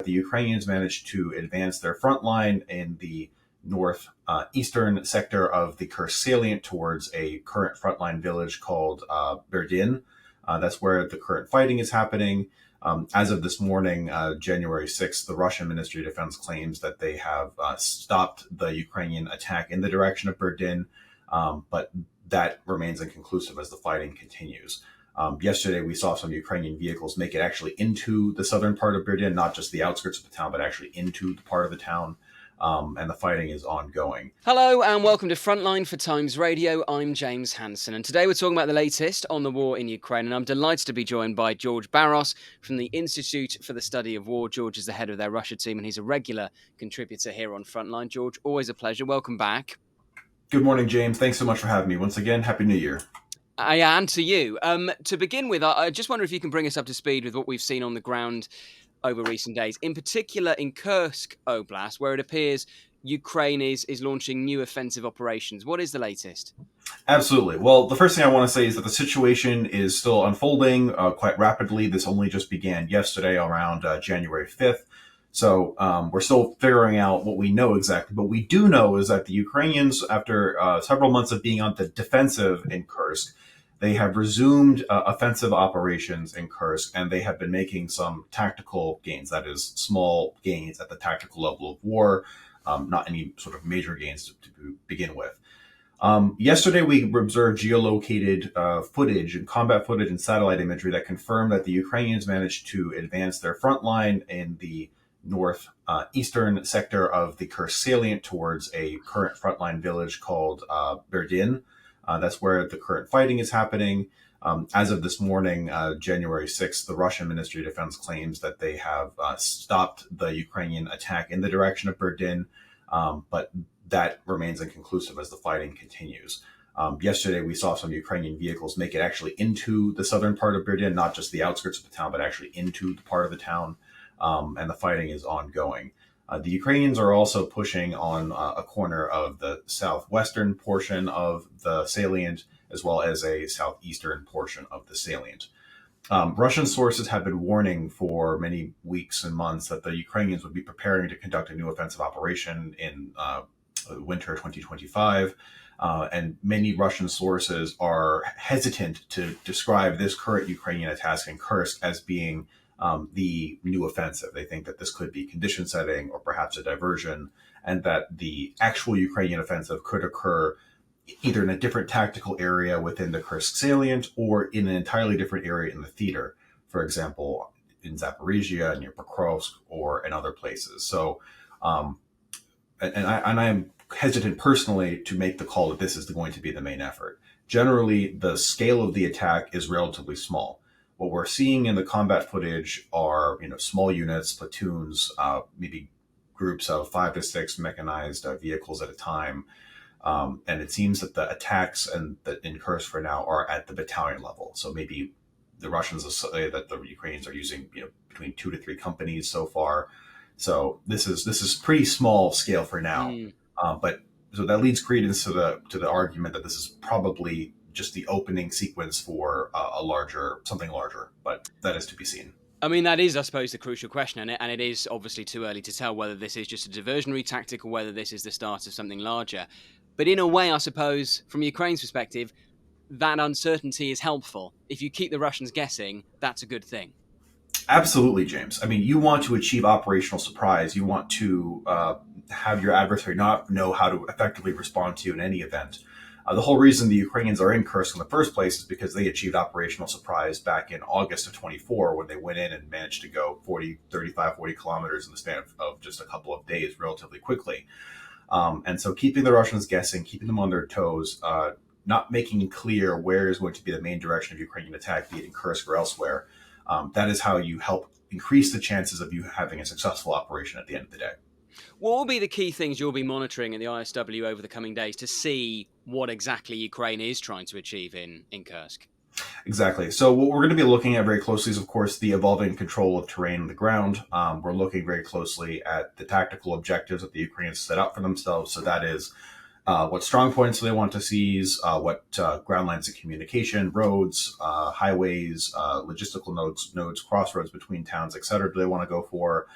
the Ukrainians managed to advance their front line in the northeastern sector of the Kursk salient towards a current frontline village called Berdin. That's where the current fighting is happening. As of this morning, January 6th, the Russian Ministry of Defense claims that they have stopped the Ukrainian attack in the direction of Berdin, but that remains inconclusive as the fighting continues. Yesterday, we saw some Ukrainian vehicles make it actually into the southern part of Berdin, not just the outskirts of the town, but actually into the part of the town. And the fighting is ongoing. Hello and welcome to Frontline for Times Radio. I'm James Hansen, and today we're talking about the latest on the war in Ukraine, and I'm delighted to be joined by George Barros from the Institute for the Study of War. George is the head of their Russia team, and he's a regular contributor here on Frontline. George, always a pleasure. Welcome back. Good morning, James. Thanks so much for having me. Once again, Happy New Year. And to you. To begin with, I just wonder if you can bring us up to speed with what we've seen on the ground over recent days, in particular in Kursk Oblast, where it appears Ukraine is launching new offensive operations. What is the latest? Absolutely. Well, the first thing I want to say is that the situation is still unfolding quite rapidly. This only just began yesterday around January 5th. So we're still figuring out what we know exactly. But we do know is that the Ukrainians, after several months of being on the defensive in Kursk, they have resumed offensive operations in Kursk, and they have been making some tactical gains, that is, small gains at the tactical level of war, not any sort of major gains to begin with. Yesterday, we observed geolocated footage and combat footage and satellite imagery that confirmed that the Ukrainians managed to advance their front line in the northeastern sector of the Kursk salient towards a current frontline village called Berdin. That's where the current fighting is happening. As of this morning, January 6th, the Russian Ministry of Defense claims that they have stopped the Ukrainian attack in the direction of Berdin, but that remains inconclusive as the fighting continues. Yesterday, we saw some Ukrainian vehicles make it actually into the southern part of Berdin, not just the outskirts of the town, but actually into the part of the town, and the fighting is ongoing. The Ukrainians are also pushing on a corner of the southwestern portion of the salient, as well as a southeastern portion of the salient. Russian sources have been warning for many weeks and months that the Ukrainians would be preparing to conduct a new offensive operation in winter 2025. And many Russian sources are hesitant to describe this current Ukrainian attack in Kursk as being the new offensive. They think that this could be condition setting or perhaps a diversion, and that the actual Ukrainian offensive could occur either in a different tactical area within the Kursk salient or in an entirely different area in the theater, for example, in Zaporizhia, near Barros, or in other places. So, and I am hesitant personally to make the call that this is going to be the main effort. Generally, the scale of the attack is relatively small. What we're seeing in the combat footage are, small units, platoons, maybe groups of 5 to 6 mechanized vehicles at a time. And it seems that the attacks in Kursk for now are at the battalion level. So maybe the Russians say that the Ukrainians are using, between 2 to 3 companies so far. So this is pretty small scale for now. But so that leads credence to the argument that this is probably just the opening sequence for something larger, but that is to be seen. I mean, that is, I suppose, the crucial question, and it is obviously too early to tell whether this is just a diversionary tactic or whether this is the start of something larger. But in a way, I suppose, from Ukraine's perspective, that uncertainty is helpful. If you keep the Russians guessing, that's a good thing. Absolutely, James. I mean, you want to achieve operational surprise. You want to have your adversary not know how to effectively respond to you in any event. The whole reason the Ukrainians are in Kursk in the first place is because they achieved operational surprise back in August of 24, when they went in and managed to go 40 kilometers in the span of just a couple of days relatively quickly. And so keeping the Russians guessing, keeping them on their toes, not making clear where is going to be the main direction of Ukrainian attack, be it in Kursk or elsewhere, that is how you help increase the chances of you having a successful operation at the end of the day. What will be the key things you'll be monitoring in the ISW over the coming days to see what exactly Ukraine is trying to achieve in Kursk? Exactly. So what we're going to be looking at very closely is, of course, the evolving control of terrain on the ground. We're looking very closely at the tactical objectives that the Ukrainians set up for themselves. So that is what strong points they want to seize, what ground lines of communication, roads, highways, logistical nodes, crossroads between towns, et cetera, do they want to go for.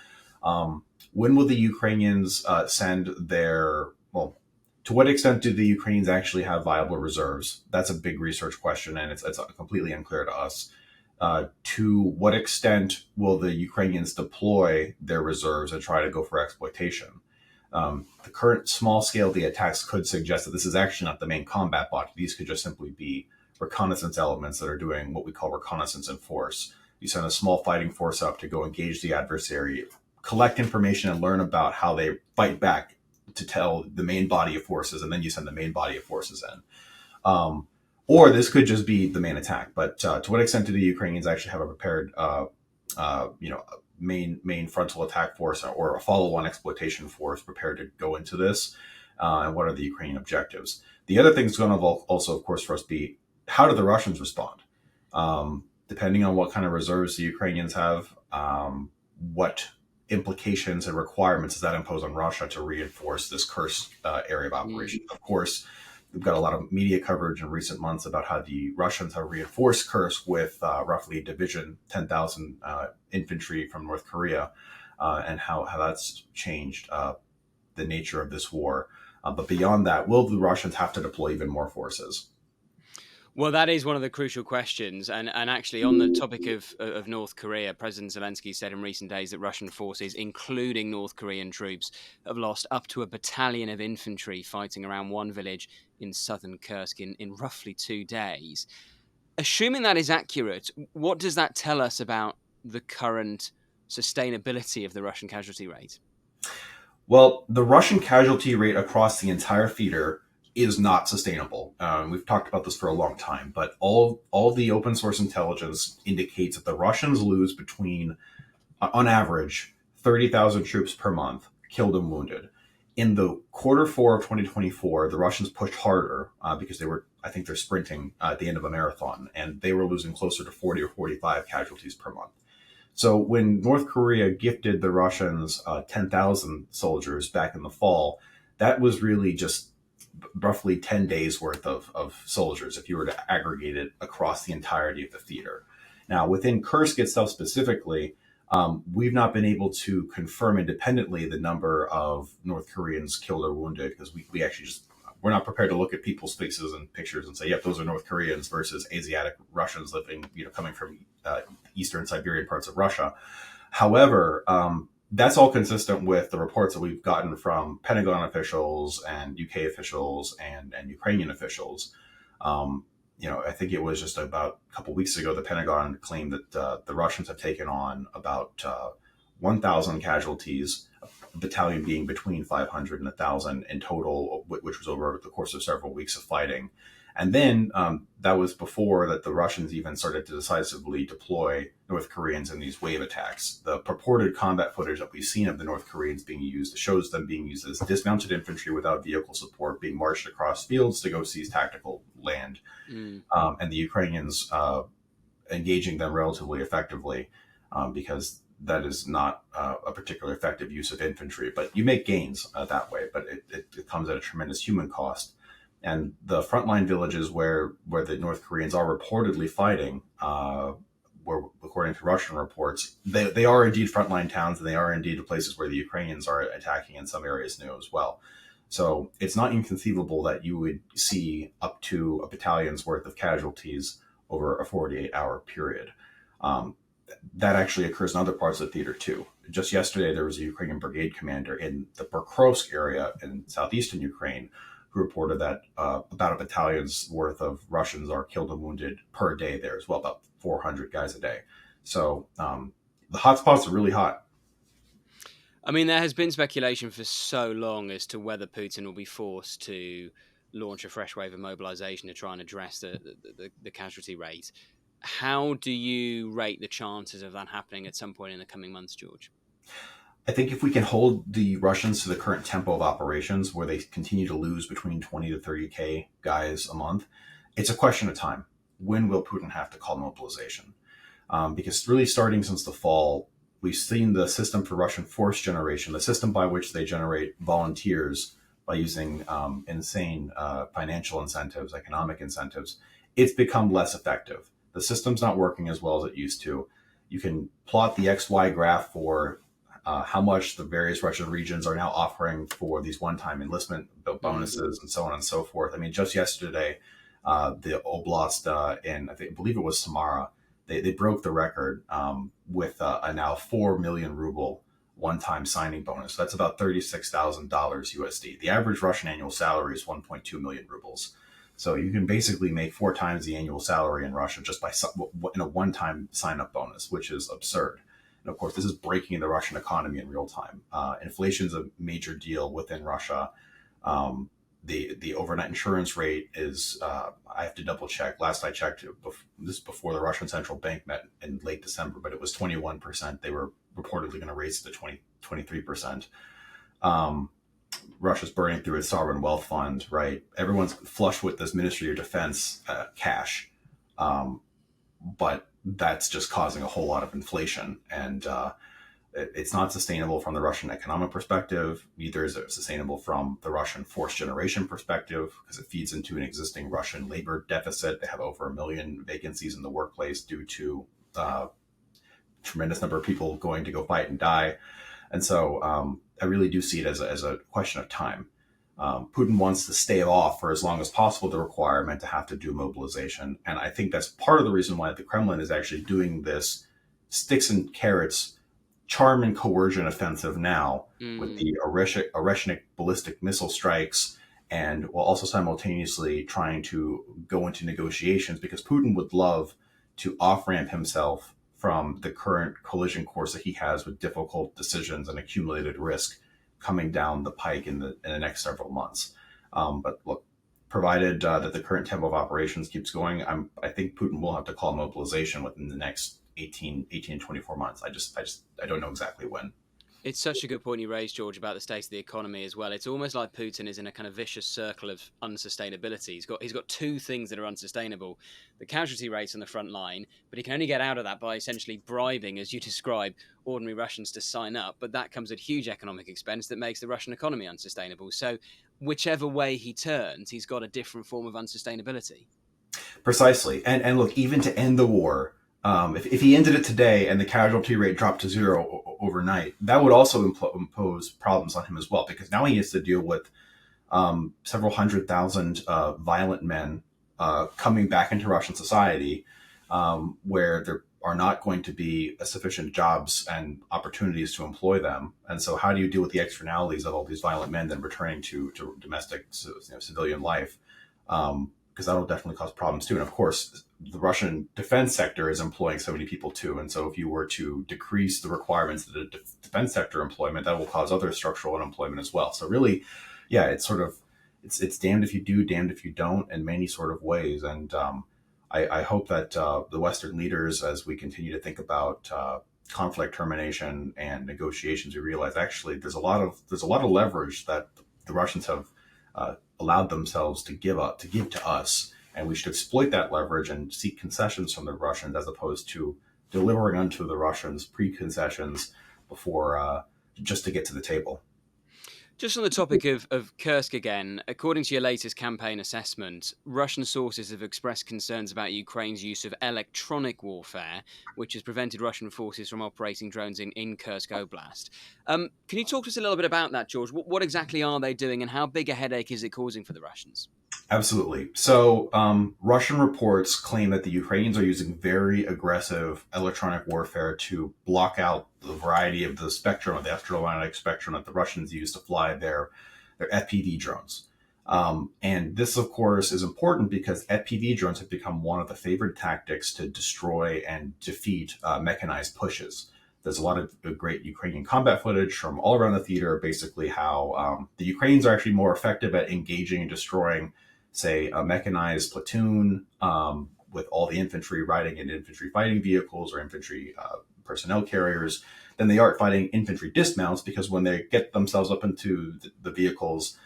When will the Ukrainians send their, well, to what extent do the Ukrainians actually have viable reserves? That's a big research question, and it's completely unclear to us. To what extent will the Ukrainians deploy their reserves and try to go for exploitation? The current small scale of the attacks could suggest that this is actually not the main combat body. These could just simply be reconnaissance elements that are doing what we call reconnaissance in force. You send a small fighting force up to go engage the adversary, collect information, and learn about how they fight back to tell the main body of forces, and then you send the main body of forces in. Or this could just be the main attack. But to what extent do the Ukrainians actually have a prepared, main frontal attack force or a follow-on exploitation force prepared to go into this? And what are the Ukrainian objectives? The other thing that's going to also, of course, for us be how do the Russians respond? Depending on what kind of reserves the Ukrainians have, what implications and requirements does that impose on Russia to reinforce this Kursk area of operation? Of course, we've got a lot of media coverage in recent months about how the Russians have reinforced Kursk with roughly a division, 10,000 infantry from North Korea, and how that's changed the nature of this war. But beyond that, will the Russians have to deploy even more forces? Well, that is one of the crucial questions. And actually, on the topic of North Korea, President Zelensky said in recent days that Russian forces, including North Korean troops, have lost up to a battalion of infantry fighting around one village in southern Kursk in roughly 2 days. Assuming that is accurate, what does that tell us about the current sustainability of the Russian casualty rate? Well, the Russian casualty rate across the entire theater is not sustainable. We've talked about this for a long time, but all the open source intelligence indicates that the Russians lose between, on average, 30,000 troops per month, killed and wounded. In the Q4 of 2024, the Russians pushed harder because they're sprinting at the end of a marathon, and they were losing closer to 40 or 45 casualties per month. So when North Korea gifted the Russians 10,000 soldiers back in the fall, that was really just roughly 10 days worth of soldiers if you were to aggregate it across the entirety of the theater. Now, within Kursk itself specifically, we've not been able to confirm independently the number of North Koreans killed or wounded because we actually we're not prepared to look at people's faces and pictures and say, yep, those are North Koreans versus Asiatic Russians living, coming from eastern Siberian parts of Russia. However, that's all consistent with the reports that we've gotten from Pentagon officials and UK officials and Ukrainian officials. I think it was just about a couple weeks ago, the Pentagon claimed that the Russians have taken on about 1,000 casualties, a battalion being between 500 and 1,000 in total, which was over the course of several weeks of fighting. And then that was before that the Russians even started to decisively deploy North Koreans in these wave attacks. The purported combat footage that we've seen of the North Koreans being used shows them being used as dismounted infantry without vehicle support, being marched across fields to go seize tactical land, and the Ukrainians engaging them relatively effectively because that is not a particularly effective use of infantry. But you make gains that way, but it comes at a tremendous human cost. And the frontline villages where the North Koreans are reportedly fighting, where, according to Russian reports, they are indeed frontline towns, and they are indeed the places where the Ukrainians are attacking in some areas new as well. So it's not inconceivable that you would see up to a battalion's worth of casualties over a 48-hour period. That actually occurs in other parts of the theater too. Just yesterday, there was a Ukrainian brigade commander in the Barros area in southeastern Ukraine who reported that about a battalion's worth of Russians are killed and wounded per day there as well, about 400 guys a day. So the hotspots are really hot. I mean, there has been speculation for so long as to whether Putin will be forced to launch a fresh wave of mobilization to try and address the casualty rate. How do you rate the chances of that happening at some point in the coming months, George? I think if we can hold the Russians to the current tempo of operations, where they continue to lose between 20 to 30K guys a month, it's a question of time. When will Putin have to call mobilization? Because really starting since the fall, we've seen the system for Russian force generation, the system by which they generate volunteers by using insane financial incentives, economic incentives. It's become less effective. The system's not working as well as it used to. You can plot the XY graph for how much the various Russian regions are now offering for these one-time enlistment bonuses and so on and so forth. I mean, just yesterday, the oblast I believe it was Samara, they broke the record with a now 4 million ruble one-time signing bonus. That's about $36,000 USD. The average Russian annual salary is 1.2 million rubles. So you can basically make 4 times the annual salary in Russia just in a one-time sign-up bonus, which is absurd. And of course, this is breaking the Russian economy in real time. Inflation is a major deal within Russia. The overnight insurance rate is, I have to double check. Last I checked, this before the Russian central bank met in late December, but it was 21%. They were reportedly going to raise it to 23%. Russia's burning through its sovereign wealth fund, right? Everyone's flush with this Ministry of Defense cash. But that's just causing a whole lot of inflation. And it's not sustainable from the Russian economic perspective. Neither is it sustainable from the Russian force generation perspective, because it feeds into an existing Russian labor deficit. They have over 1 million vacancies in the workplace due to tremendous number of people going to go fight and die. And so I really do see it as a question of time. Putin wants to stave off for as long as possible the requirement to have to do mobilization. And I think that's part of the reason why the Kremlin is actually doing this sticks and carrots, charm and coercion offensive now with the Oreshnik ballistic missile strikes, and while also simultaneously trying to go into negotiations, because Putin would love to off-ramp himself from the current collision course that he has with difficult decisions and accumulated risk coming down the pike in the next several months. But look, provided that the current tempo of operations keeps going, I think Putin will have to call mobilization within the next 18 to 24 months. I don't know exactly when. It's such a good point you raised, George, about the state of the economy as well. It's almost like Putin is in a kind of vicious circle of unsustainability. He's got 2 things that are unsustainable: the casualty rates on the front line, but he can only get out of that by essentially bribing, as you describe, ordinary Russians to sign up. But that comes at huge economic expense that makes the Russian economy unsustainable. So whichever way he turns, he's got a different form of unsustainability. Precisely. And look, even to end the war, if he ended it today and the casualty rate dropped to 0 overnight, that would also impose problems on him as well, because now he has to deal with several 100,000 violent men coming back into Russian society, where there are not going to be sufficient jobs and opportunities to employ them. And so how do you deal with the externalities of all these violent men then returning to domestic civilian life? Because that'll definitely cause problems too. And of course, the Russian defense sector is employing so many people too. And so if you were to decrease the requirements of the defense sector employment, that will cause other structural unemployment as well. So really, yeah, it's sort of, it's damned if you do, damned if you don't in many sort of ways. And I hope that the Western leaders, as we continue to think about conflict termination and negotiations, we realize actually there's a lot of leverage that the Russians have allowed themselves to give to us, and we should exploit that leverage and seek concessions from the Russians, as opposed to delivering unto the Russians pre-concessions before just to get to the table. Just on the topic of Kursk again, according to your latest campaign assessment, Russian sources have expressed concerns about Ukraine's use of electronic warfare, which has prevented Russian forces from operating drones in Kursk Oblast. Can you talk to us a little bit about that, George? What exactly are they doing, and how big a headache is it causing for the Russians? Absolutely. So Russian reports claim that the Ukrainians are using very aggressive electronic warfare to block out the variety of the spectrum, of the electromagnetic spectrum that the Russians use to fly their FPV drones. And this, of course, is important because FPV drones have become one of the favored tactics to destroy and defeat mechanized pushes. There's a lot of great Ukrainian combat footage from all around the theater, basically how the Ukrainians are actually more effective at engaging and destroying, say, a mechanized platoon with all the infantry riding in infantry fighting vehicles or infantry personnel carriers than they are fighting infantry dismounts, because when they get themselves up into the vehicles,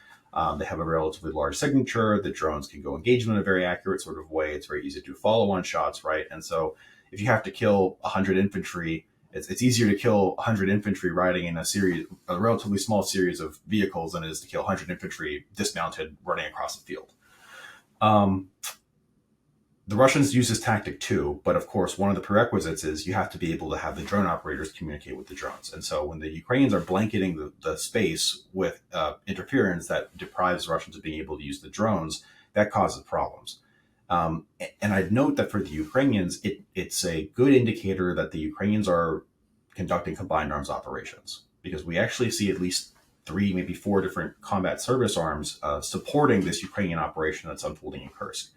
they have a relatively large signature. The drones can go engage them in a very accurate sort of way. It's very easy to do follow-on shots, right? And so if you have to kill 100 infantry, it's easier to kill 100 infantry riding in a relatively small series of vehicles than it is to kill 100 infantry dismounted running across the field. The Russians use this tactic too, but of course, one of the prerequisites is you have to be able to have the drone operators communicate with the drones. And so when the Ukrainians are blanketing the space with interference that deprives the Russians of being able to use the drones, that causes problems. And I'd note that for the Ukrainians, it's a good indicator that the Ukrainians are conducting combined arms operations, because we actually see at least 3, maybe 4 different combat service arms supporting this Ukrainian operation that's unfolding in Kursk.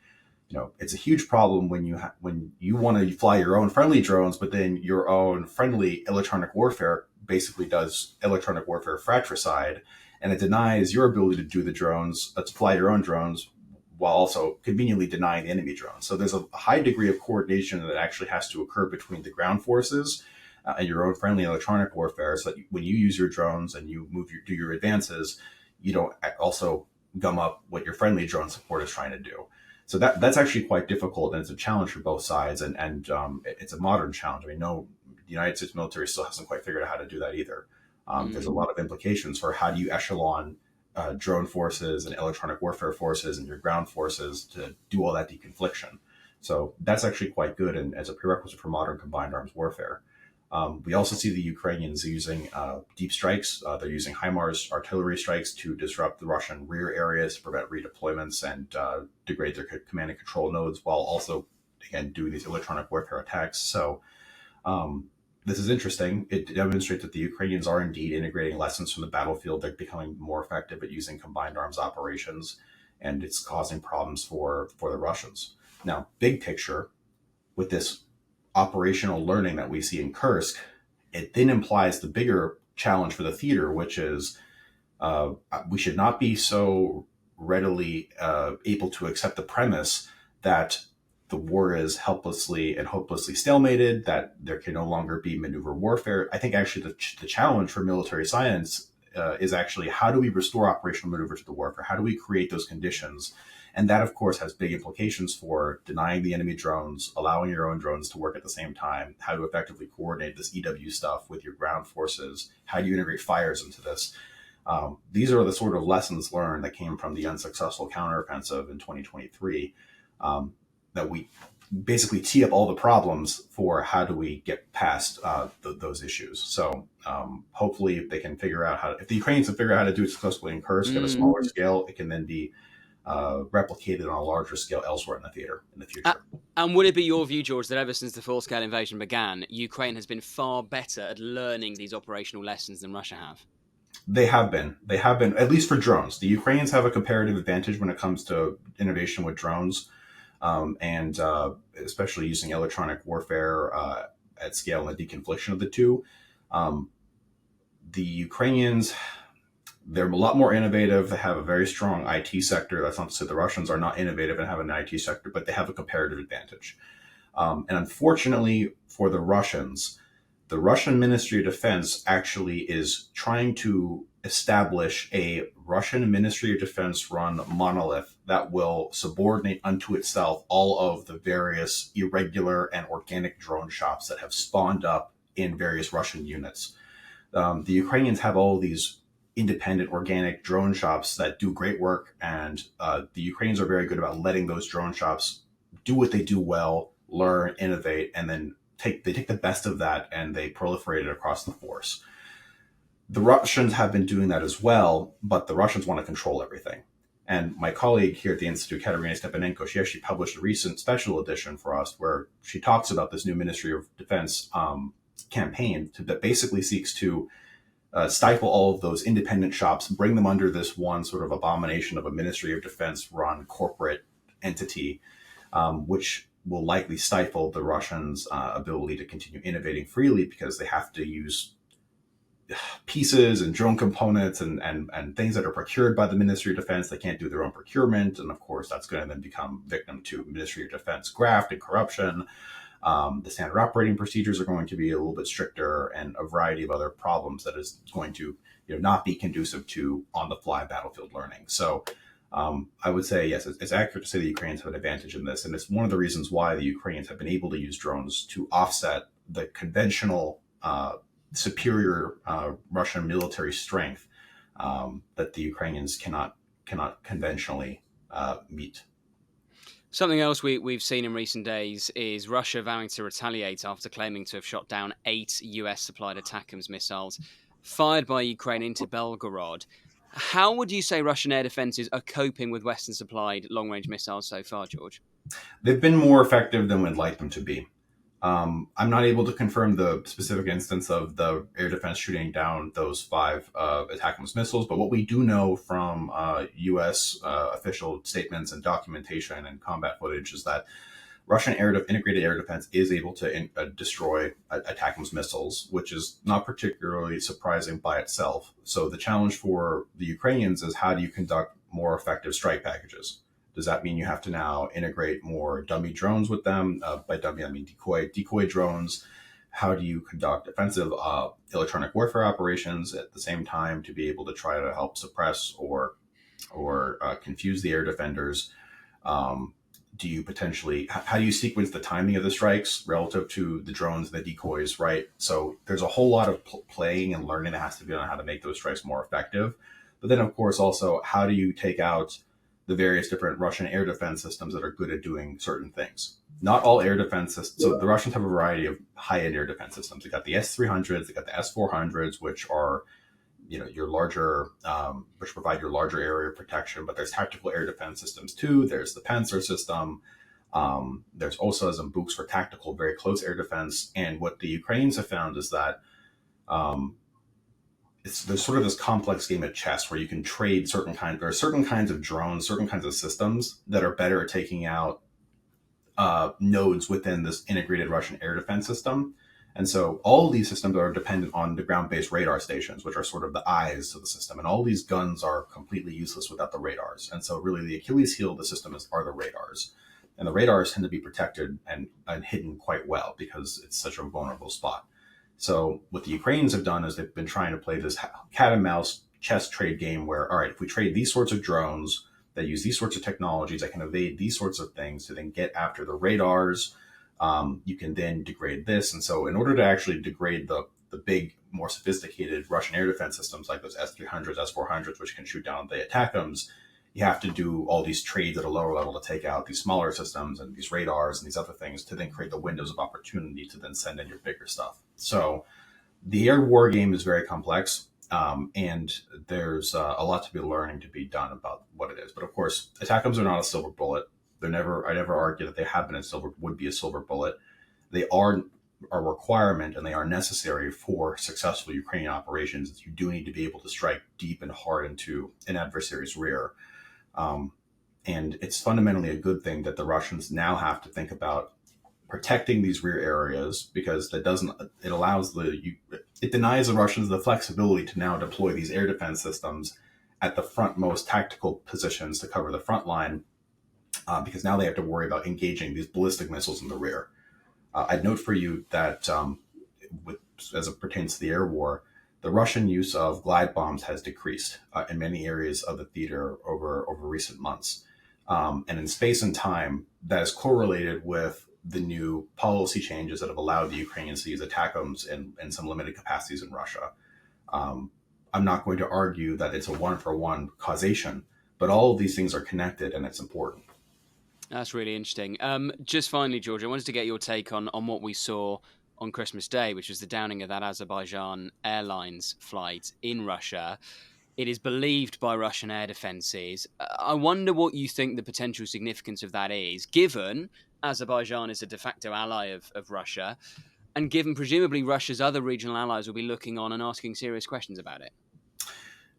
It's a huge problem when you want to fly your own friendly drones, but then your own friendly electronic warfare basically does electronic warfare fratricide, and it denies your ability to do the drones, to fly your own drones, while also conveniently denying the enemy drones. So there's a high degree of coordination that actually has to occur between the ground forces and your own friendly electronic warfare, so that when you use your drones and you do your advances, you don't also gum up what your friendly drone support is trying to do. So that's actually quite difficult, and it's a challenge for both sides, and it's a modern challenge. I mean, no, the United States military still hasn't quite figured out how to do that either. There's a lot of implications for how do you echelon drone forces and electronic warfare forces and your ground forces to do all that deconfliction. So that's actually quite good, and as a prerequisite for modern combined arms warfare. We also see the Ukrainians using deep strikes. They're using HIMARS artillery strikes to disrupt the Russian rear areas, to prevent redeployments, and degrade their command and control nodes, while also, again, doing these electronic warfare attacks. So this is interesting. It demonstrates that the Ukrainians are indeed integrating lessons from the battlefield. They're becoming more effective at using combined arms operations, and it's causing problems for the Russians. Now, big picture, with this operational learning that we see in Kursk, it then implies the bigger challenge for the theater, which is we should not be so readily able to accept the premise that the war is helplessly and hopelessly stalemated, that there can no longer be maneuver warfare. I think actually the challenge for military science is actually, how do we restore operational maneuver to the warfare? How do we create those conditions? And that, of course, has big implications for denying the enemy drones, allowing your own drones to work at the same time, how to effectively coordinate this EW stuff with your ground forces, how do you integrate fires into this. These are the sort of lessons learned that came from the unsuccessful counteroffensive in 2023, that we basically tee up all the problems for how do we get past those issues. So hopefully they can figure out if the Ukrainians can figure out how to do it successfully in Kursk at a smaller scale, it can then be replicated on a larger scale elsewhere in the theater in the future. And would it be your view, George, that ever since the full-scale invasion began, Ukraine has been far better at learning these operational lessons than Russia have? They have been, at least for drones. The Ukrainians have a comparative advantage when it comes to innovation with drones, and especially using electronic warfare at scale and the deconfliction of the two. The Ukrainians, they're a lot more innovative. They have a very strong IT sector. That's not to say the Russians are not innovative and have an IT sector, but they have a comparative advantage. And unfortunately for the Russians, the Russian Ministry of Defense actually is trying to establish a Russian Ministry of Defense run monolith that will subordinate unto itself all of the various irregular and organic drone shops that have spawned up in various Russian units. The Ukrainians have all these independent organic drone shops that do great work, and the Ukrainians are very good about letting those drone shops do what they do well, learn, innovate, and then they take the best of that and they proliferate it across the force. The Russians have been doing that as well, but the Russians want to control everything. And my colleague here at the Institute, Katerina Stepanenko, she actually published a recent special edition for us where she talks about this new Ministry of Defense campaign that basically seeks to stifle all of those independent shops, bring them under this one sort of abomination of a Ministry of Defense run corporate entity, which will likely stifle the Russians' ability to continue innovating freely, because they have to use pieces and drone components and things that are procured by the Ministry of Defense. They can't do their own procurement. And of course, that's going to then become victim to Ministry of Defense graft and corruption. The standard operating procedures are going to be a little bit stricter, and a variety of other problems that is going to not be conducive to on-the-fly battlefield learning. So I would say, yes, it's accurate to say the Ukrainians have an advantage in this. And it's one of the reasons why the Ukrainians have been able to use drones to offset the conventional superior Russian military strength that the Ukrainians cannot conventionally meet. Something else we've seen in recent days is Russia vowing to retaliate after claiming to have shot down 8 US-supplied ATACMS missiles fired by Ukraine into Belgorod. How would you say Russian air defences are coping with Western-supplied long-range missiles so far, George? They've been more effective than we'd like them to be. I'm not able to confirm the specific instance of the air defense shooting down those 5 ATACMS missiles, but what we do know from U.S. Official statements and documentation and combat footage is that Russian integrated air defense is able to destroy ATACMS missiles, which is not particularly surprising by itself. So the challenge for the Ukrainians is, how do you conduct more effective strike packages? Does that mean you have to now integrate more dummy drones with them? By dummy, I mean decoy drones. How do you conduct offensive electronic warfare operations at the same time to be able to try to help suppress or confuse the air defenders? Do you potentially, how do you sequence the timing of the strikes relative to the drones and the decoys, right? So there's a whole lot of playing and learning that has to be done on how to make those strikes more effective. But then, of course, also, how do you take out the various different Russian air defense systems that are good at doing certain things? Not all air defense systems. So the Russians have a variety of high-end air defense systems. They got the S-300s, they got the S-400s, which are, your larger, which provide your larger area of protection. But there's tactical air defense systems too. There's the Panzer system. There's also some Books for tactical, very close air defense. And what the Ukrainians have found is that there's sort of this complex game of chess where you can trade there are certain kinds of drones, certain kinds of systems that are better at taking out nodes within this integrated Russian air defense system. And so all of these systems are dependent on the ground-based radar stations, which are sort of the eyes to the system. And all these guns are completely useless without the radars. And so really the Achilles heel of the system are the radars. And the radars tend to be protected and hidden quite well because it's such a vulnerable spot. So what the Ukrainians have done is they've been trying to play this cat and mouse chess trade game where, all right, if we trade these sorts of drones that use these sorts of technologies that can evade these sorts of things to then get after the radars, you can then degrade this. And so in order to actually degrade the big, more sophisticated Russian air defense systems like those S-300s, S-400s, which can shoot down the ATACMS, you have to do all these trades at a lower level to take out these smaller systems and these radars and these other things to then create the windows of opportunity to then send in your bigger stuff. So the air war game is very complex, and there's a lot to be learning to be done about what it is. But of course, ATACMS are not a silver bullet. I never argue that they have been would be a silver bullet. They are a requirement and they are necessary for successful Ukrainian operations. You do need to be able to strike deep and hard into an adversary's rear. And it's fundamentally a good thing that the Russians now have to think about protecting these rear areas, because it denies the Russians the flexibility to now deploy these air defense systems at the frontmost tactical positions to cover the front line, because now they have to worry about engaging these ballistic missiles in the rear. I'd note for you that as it pertains to the air war, the Russian use of glide bombs has decreased in many areas of the theater over recent months. And in space and time, that is correlated with the new policy changes that have allowed the Ukrainians to use ATACMS in some limited capacities in Russia. I'm not going to argue that it's a one-for-one causation, but all of these things are connected and it's important. That's really interesting. Just finally, George, I wanted to get your take on what we saw on Christmas Day, which was the downing of that Azerbaijan Airlines flight in Russia. It is believed by Russian air defences. I wonder what you think the potential significance of that is, given Azerbaijan is a de facto ally of Russia, and given presumably Russia's other regional allies will be looking on and asking serious questions about it.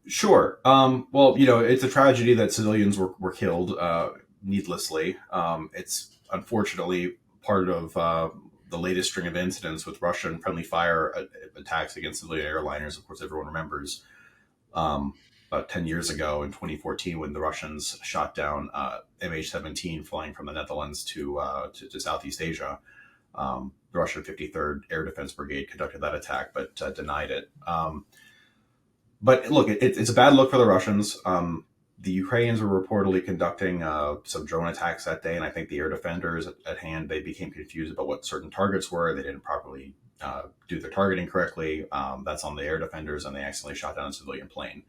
Sure. Well, it's a tragedy that civilians were killed needlessly. It's unfortunately part of the latest string of incidents with Russian friendly fire attacks against civilian airliners. Of course, everyone remembers about 10 years ago in 2014 when the Russians shot down MH17 flying from the Netherlands to Southeast Asia. The Russian 53rd Air Defense Brigade conducted that attack, but denied it. But look, it's a bad look for the Russians. The Ukrainians were reportedly conducting some drone attacks that day, and I think the air defenders at hand, they became confused about what certain targets were. They didn't properly do their targeting correctly. That's on the air defenders, and they accidentally shot down a civilian plane.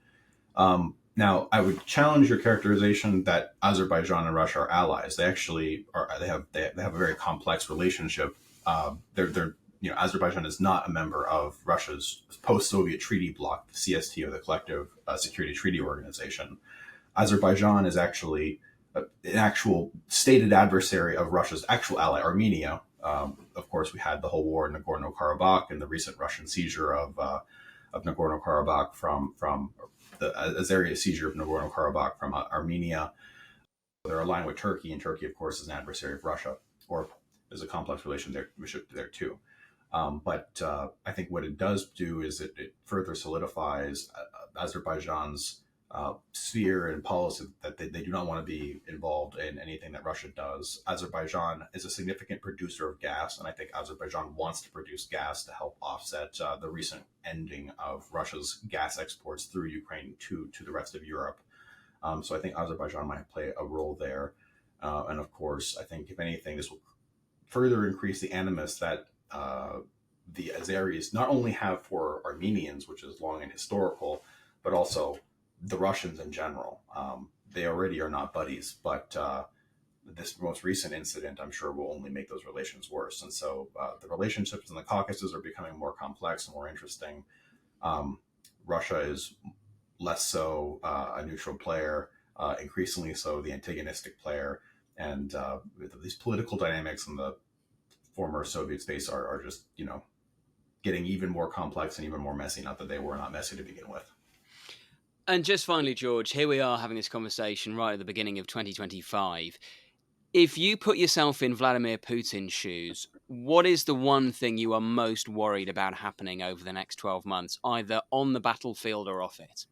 Now, I would challenge your characterization that Azerbaijan and Russia are allies. They actually are. They have a very complex relationship. They're Azerbaijan is not a member of Russia's post-Soviet treaty bloc, the CST, or the Collective Security Treaty Organization. Azerbaijan is actually an actual stated adversary of Russia's actual ally, Armenia. Of course, we had the whole war in Nagorno-Karabakh and the recent Russian seizure of Nagorno-Karabakh from the Azeri seizure of Nagorno-Karabakh from Armenia. They're aligned with Turkey, and Turkey, of course, is an adversary of Russia, or there's a complex relationship there too. But I think what it does do is it further solidifies Azerbaijan's sphere and policy that they do not want to be involved in anything that Russia does. Azerbaijan is a significant producer of gas, and I think Azerbaijan wants to produce gas to help offset the recent ending of Russia's gas exports through Ukraine to the rest of Europe. So I think Azerbaijan might play a role there. And of course, I think if anything, this will further increase the animus that the Azeris not only have for Armenians, which is long and historical, but also the Russians in general. They already are not buddies, but this most recent incident, I'm sure, will only make those relations worse. And so the relationships in the Caucasus are becoming more complex and more interesting. Russia is less so a neutral player, increasingly so the antagonistic player. And these political dynamics in the former Soviet space are just, getting even more complex and even more messy. Not that they were not messy to begin with. And just finally, George, here we are having this conversation right at the beginning of 2025. If you put yourself in Vladimir Putin's shoes, what is the one thing you are most worried about happening over the next 12 months, either on the battlefield or off it?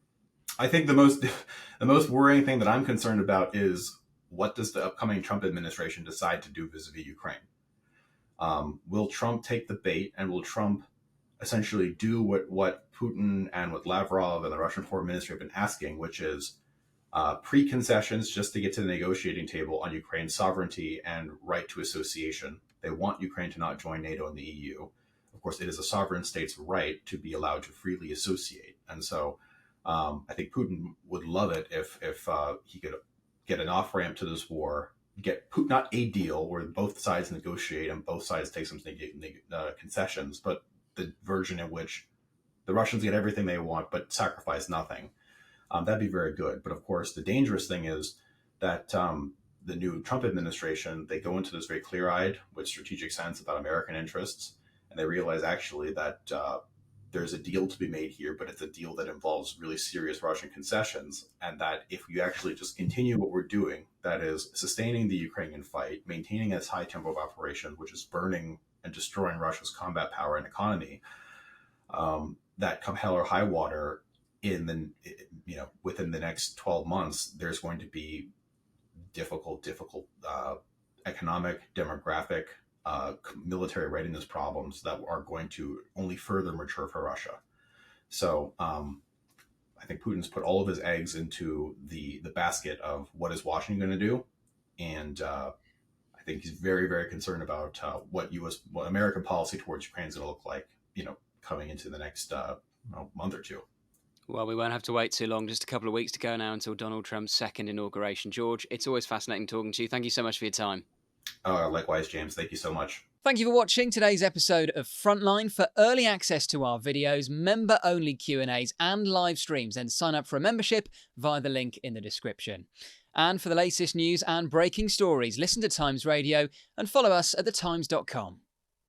I think the most worrying thing that I'm concerned about is what does the upcoming Trump administration decide to do vis-a-vis Ukraine? Will Trump take the bait, and will Trump essentially do what Putin and what Lavrov and the Russian Foreign Ministry have been asking, which is pre-concessions just to get to the negotiating table on Ukraine's sovereignty and right to association. They want Ukraine to not join NATO and the EU. Of course, it is a sovereign state's right to be allowed to freely associate. And so I think Putin would love it if he could get an off-ramp to this war, get not a deal where both sides negotiate and both sides take some concessions, but the version in which the Russians get everything they want but sacrifice nothing. That'd be very good. But of course, the dangerous thing is that the new Trump administration, they go into this very clear-eyed with strategic sense about American interests, and they realize actually that there's a deal to be made here, but it's a deal that involves really serious Russian concessions, and that if you actually just continue what we're doing, that is sustaining the Ukrainian fight, maintaining this high tempo of operation, which is burning and destroying Russia's combat power and economy, that come hell or high water within the next 12 months, there's going to be difficult economic, demographic, military readiness problems that are going to only further mature for Russia. So I think Putin's put all of his eggs into the basket of what is Washington going to do, and I think he's very, very concerned about what American policy towards Ukraine is going to look like, coming into the next month or two. Well, we won't have to wait too long. Just a couple of weeks to go now until Donald Trump's second inauguration. George, it's always fascinating talking to you. Thank you so much for your time. Likewise, James. Thank you so much. Thank you for watching today's episode of Frontline. For early access to our videos, member-only Q&As and live streams, then sign up for a membership via the link in the description. And for the latest news and breaking stories, listen to Times Radio and follow us at thetimes.com.